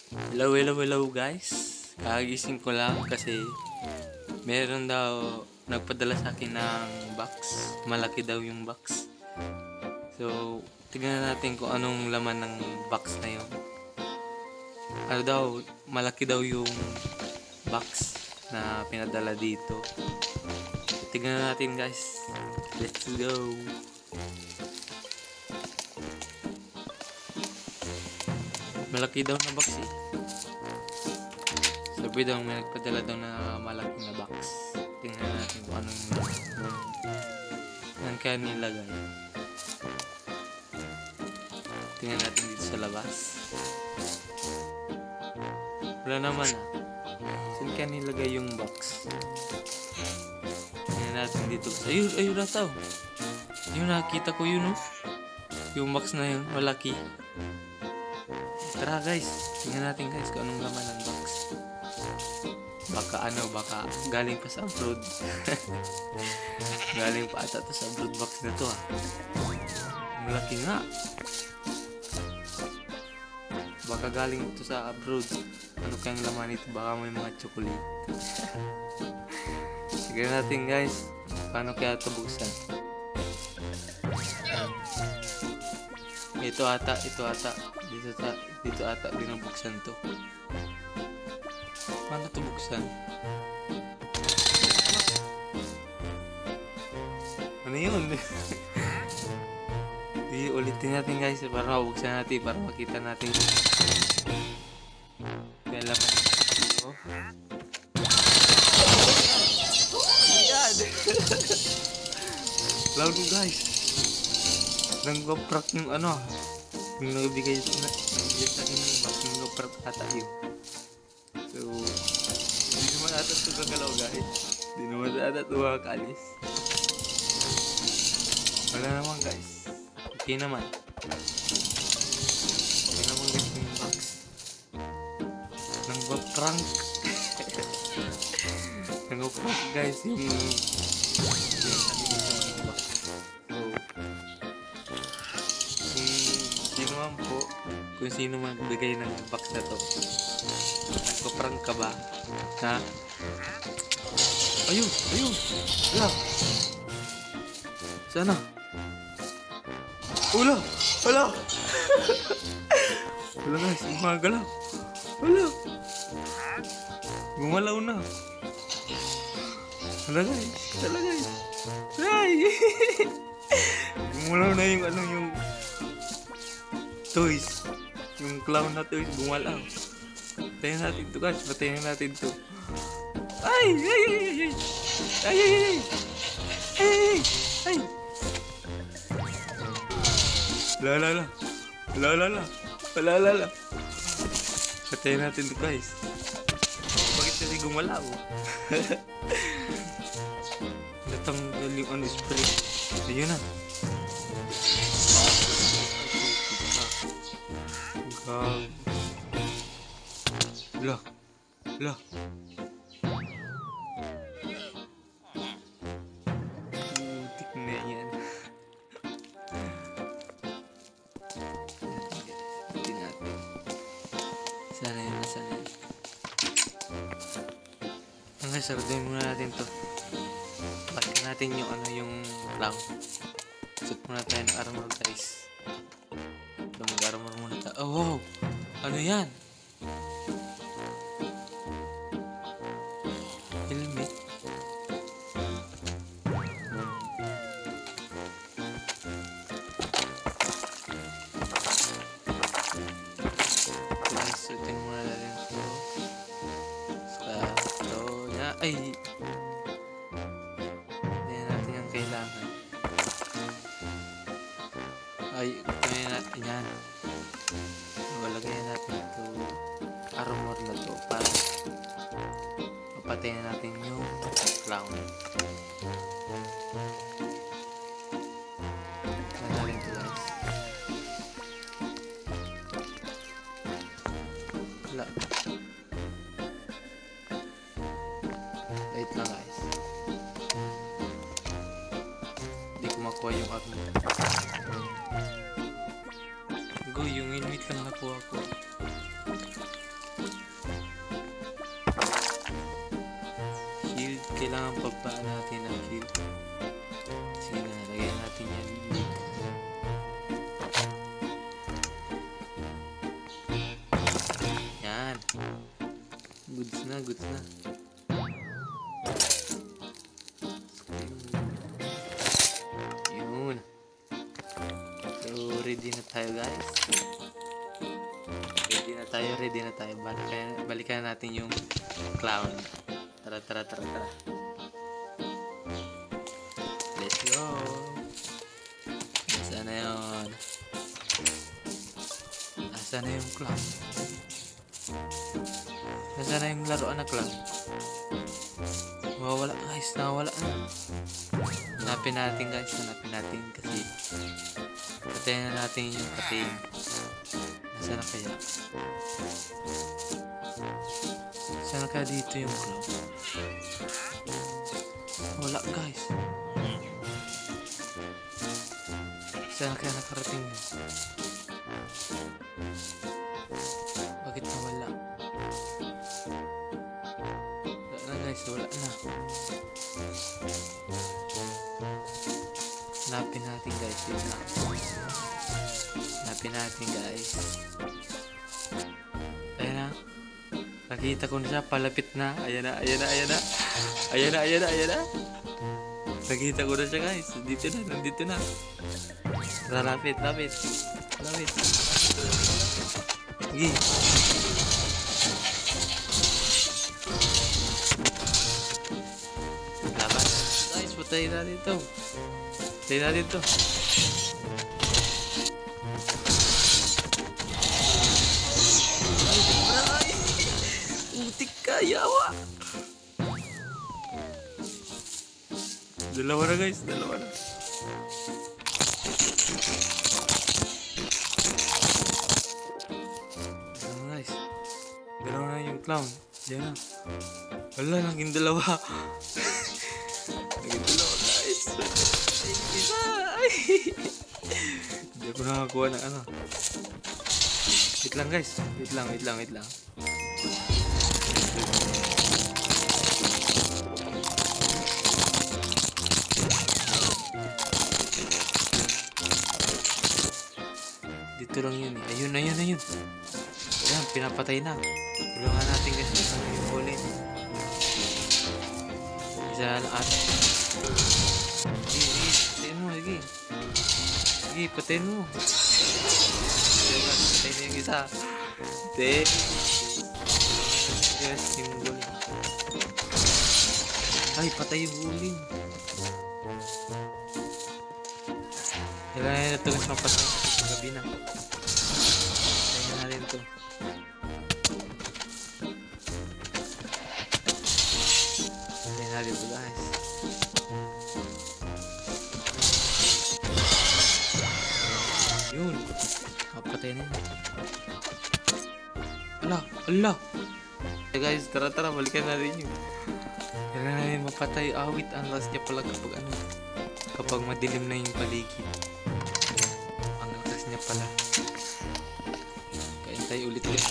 Hello guys. Kagising ko lang kasi meron daw nagpadala sa akin ng box. Malaki daw yung box. So, tignan natin kung anong laman ng box na yun. Ano daw, malaki daw yung box na pinadala dito. Tignan natin guys. Let's go. Malaki daw na box eh. Sabi daw may nagpadala daw na malaki na box. Tingnan natin kung anong nan kaya nilagay. Tingnan natin dito sa labas. Wala naman ah. Saan kaya nilagay yung box? Tingnan natin dito. Ayun na tao. Yung nakita ko yun oh. Yung box na yun, malaki. Tara guys, tingnan natin guys kung anong laman ng box. Baka galing pa sa abroad. Galing pa ata to sa abroad box na to ah. Malaki nga. Baka galing to sa abroad. Ano kayang laman ito? Baka may mga chocolate. Tignan natin guys, paano kaya ito buksan. Ito ata. Dito ata binubuksan to. Paano to buksan? Ano yun? Ulitin natin guys para mabuksan natin, para makita natin. Kaya laman ito. Ayan! Loud mo guys. Nang-prank yung ano. Yung nagbigay sa akin ng box, yung nag-prank ata yun. So, hindi naman ata ito gagalaw guys. Hindi naman ata ito makakalis. Wala naman guys. Okay naman. Okay naman guys yung box. Nang-prank. Nang-prank guys yung kung sino magbigay ng box na to. Nagpa-prank ka ba? Ha? Ayun! Wala! Sana? Wala! Wala guys, gumagalaw. Wala! Gumalaw na. Wala guys. Ay! Gumalaw na yung yung toys. Yung clown na toys gumalaw. Patayin natin to guys. Patayin natin to. Ay! Wala. Patayin natin to guys. Bakit kasi gumalaw? Natanggal yung spray. Ayun na. Lah. Putik na yan. Tingnan. Sana yun. Okay, sarutin muna natin to. Bakit natin yung clown. Suot muna tayo ng armor guys. Mag-armor muna tayo. Oh wow! Ano yan? Helmet. Suotin muna natin ito. Saka ito niya. Ay! Hindi natin yung kailangan. Ay, kaya natin yan. Lagyan natin ito armor na to para mapatayin natin yung clown. Natin ito guys. Wala. Wait lang guys. Hindi ko makuha yung armor. Yung helmet lang nakuha ko. Goods na, goods na. Yun. So, ready na tayo guys. Ready na tayo. Balikan natin yung clown. Tara. Let's go. Nasaan na yun? Nasaan na yung clown? Nasaan na yung laruan na clown? Nawawala guys, nawawala na. Hanapin natin guys, kasi patayin na natin yung pating. Nasaan na kaya? Nasaan na kaya dito yung clown? Wala guys. Saan kaya nakarating yun? Bakit nawala? Wala na guys, wala na. Hanapin natin guys, yun na. Hanapin natin guys. Ayan na. Nakita ko na siya, palapit na. Ayan na. Nakita ko na siya guys. Nandito na. Lapit. Sige. Laban. Guys, patayin natin to. Ay, utik ka, yawa. Dalawa na guys. Dalawa na yung clown. Diyan na. Wala, naging dalawa. Guys. Isa. Hindi ako nakakuha ng ano. Wait lang guys. Wait lang. Dito lang yun. Ayun. Ayan, pinapatay na. Tulungan natin kasi yung ulit. Isa lang at. Sige, patayin mo. Patayin na yung isa. Yes, yung ulit. Ay, patay yung ulit. Kailangan na ito guys mapatay sa gabi na. Patayin natin ito. Dito guys. Yun. Kapatay na yun. Ala. Okay guys, tara, balikan natin yun. Kailangan natin mapatay. Awit ang last niya pala kapag madilim na yung paligid. Ang last niya pala. Kain tayo ulit guys.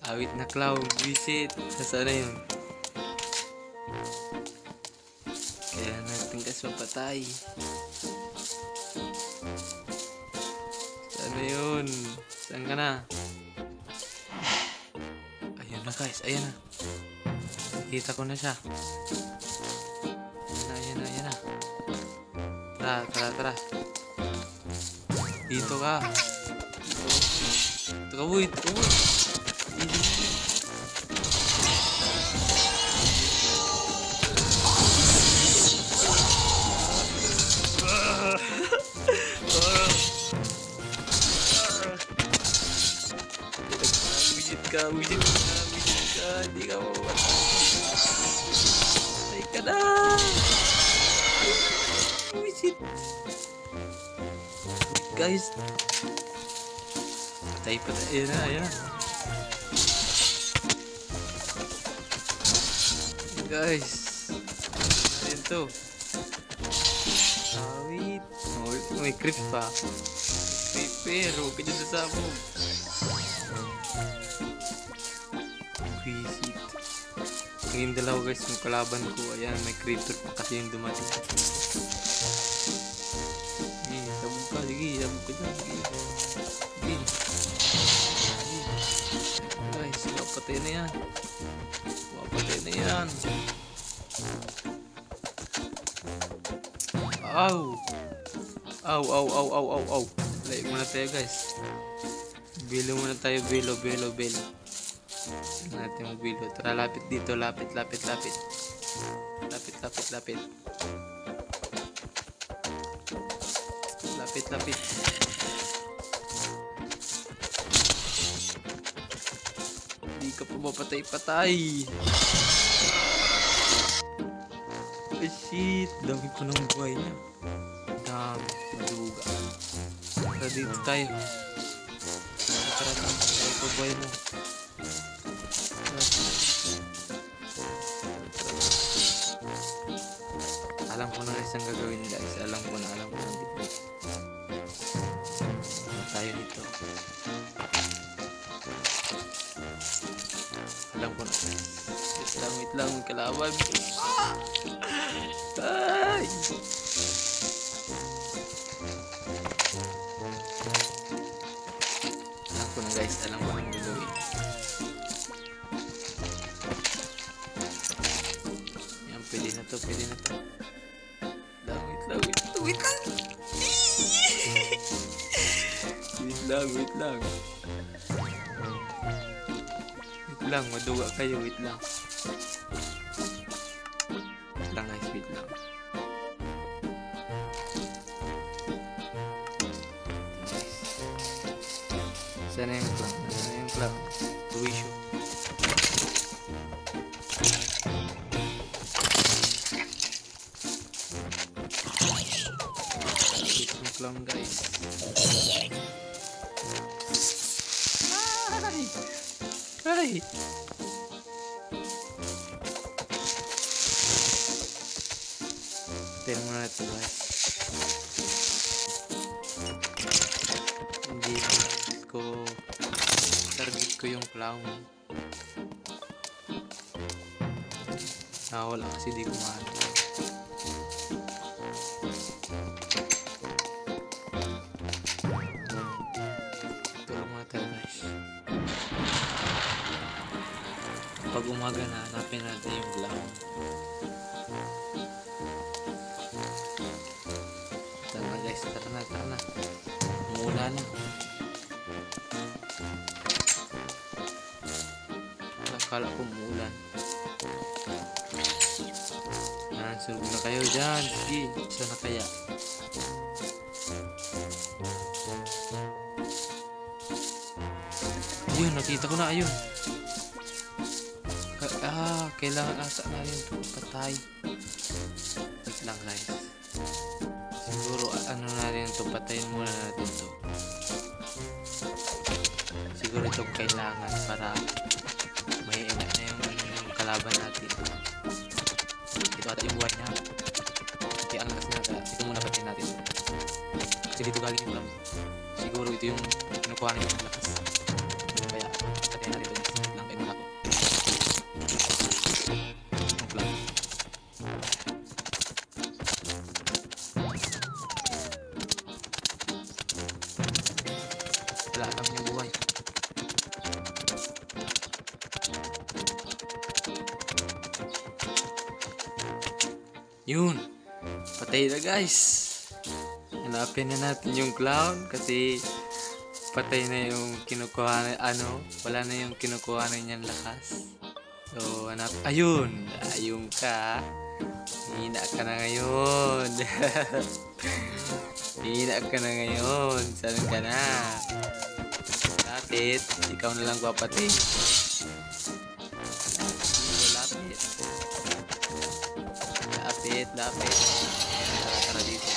Awit na clown. Visit. Nasaan na yun? Kaya natin guys mapatay. Saan na yun? Saan ka na? Ayun na guys. Ayan na. Nakita ko na siya. Ayan na. Tara. Dito ka. Dito ka, boy. Wujud ka, hindi ka mawawala. Ay ka na! Wujud! Guys! Patay. Ayan na. Guys! Ayan to. Awit! May creep pa. Creeper! Huwag ka dyan sa sabog. Visit. Ngayon dalawa guys yung kalaban ko. Ayan, may creeper pa kasi yung dumating. Sige, sabog ka. Sige, sabog ka dyan. Sige. Sige. Guys, mapatay na yan. Mapatay na yan. Aw! Aw, aw, aw, aw, aw, aw. Layo muna tayo guys. Bilo muna tayo, bilo. Natin yung bilo. Tara, lapit dito, lapit. Lapit. Hindi ka pa mapatay-patay. Oh shit, dami ko ng buhay niya. Dami, maduga. Tara dito tayo. Tara, tayo pa buhay mo. Alam ko na isang gagawin guys. Alam ko na tayo nito. Alam ko na. Wait lang, kalaban. Ay! Alam ko na guys. Alam ko na ang gagawin. Yan, pwede na to. Wait lang, maduga kayo, wait lang guys, wait lang. Sana yung clown? Tuwisyo. Yung clown guys. Ay! Tayo muna ito guys. Hindi ko target ko yung clown. Wala kasi di kumano. Tulong muna tayo guys. Pag umaga na, hanapin natin yung clown. Tara guys, tara na. Mula na. Akala ko muulan. Surog na kayo dyan. Sige, isa na kaya. Ayun, nakita ko na, ayun. Kailangan asa na yun patay. Wait lang guys. Siguro ano na rin ito, patayin muna natin ito. Siguro itong kailangan para may ina na yung kalaban natin. Ito ata yung buhay niya. Kaya ang lakas na, ito muna patayin natin. Kasi dito galing yung lamb. Siguro ito yung kinukuha niya yung lakas. Kaya patayin natin ito. Wait lang, kayo muna ako. Wala kami yung buhay. Yun, patay na guys. Hanapin na natin yung clown kasi patay na yung kinukuha na, wala na yung kinukuha na niyang lakas. So ayun ka. Hina ka na ngayon. Saan ka na? Lapit, ikaw na lang papatay. Lapit. Tara dito.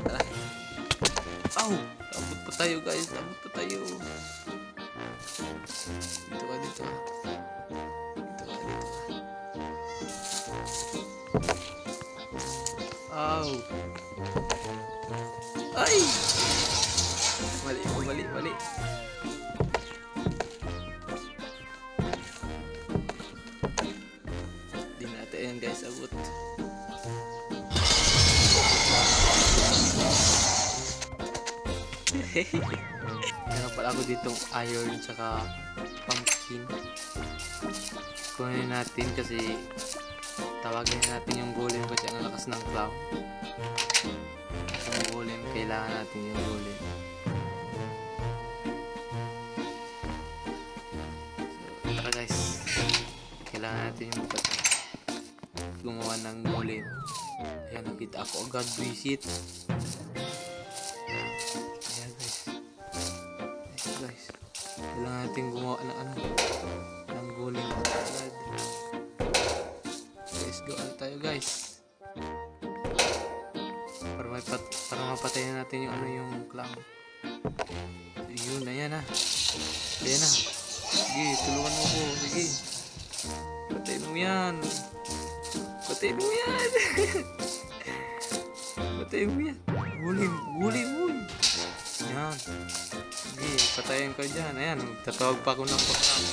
Tara. Aw! Abot pa tayo guys. Dito ka. Aw! Ay! Mali. guys, abot. Meron pala ako ditong iron saka pumpkin. Kunin natin kasi tawagin natin yung golem kasi ang lakas ng clown. Yung golem, kailangan natin yung golem. So, tara guys. Kailangan natin yung gumawa ng golem. Ayan, nakita ako agad, visit. Ayan guys. Kailangan natin gumawa ng ng golem agad. Let's go tayo guys. Para mapatay na natin yung yung clown. Yun, ayan na. Ayan na. Sige, tulungan mo ko. Sige. Patay mo yan. Patay mo yan. Patay mo yan. Gulin mo. Yan. Sige, patayin ka dyan. Ayan, tatawag pa ako ng pakam.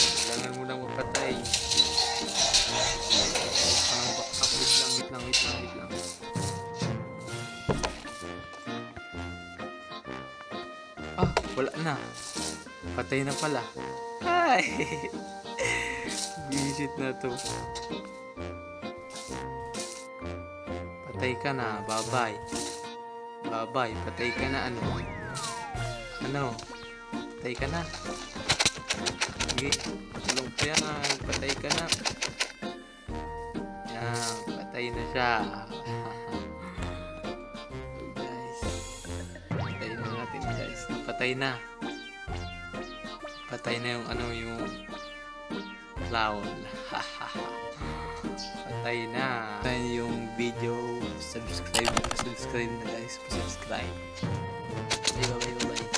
Kailangan mo lang mapatay. Wait lang. Ah, wala na. Patay na pala. Ay! Visit na to. Patay ka na. Bye-bye. Bye-bye. Patay ka na. Ano? Patay ka na. Sige. Tulong pa yan. Patay ka na. Yan. Patay na siya. Guys. Patay na natin guys. Patay na. Patay na yung yung clown. Patay na. Patay yung video. Subscribe na guys. Subscribe. Bye.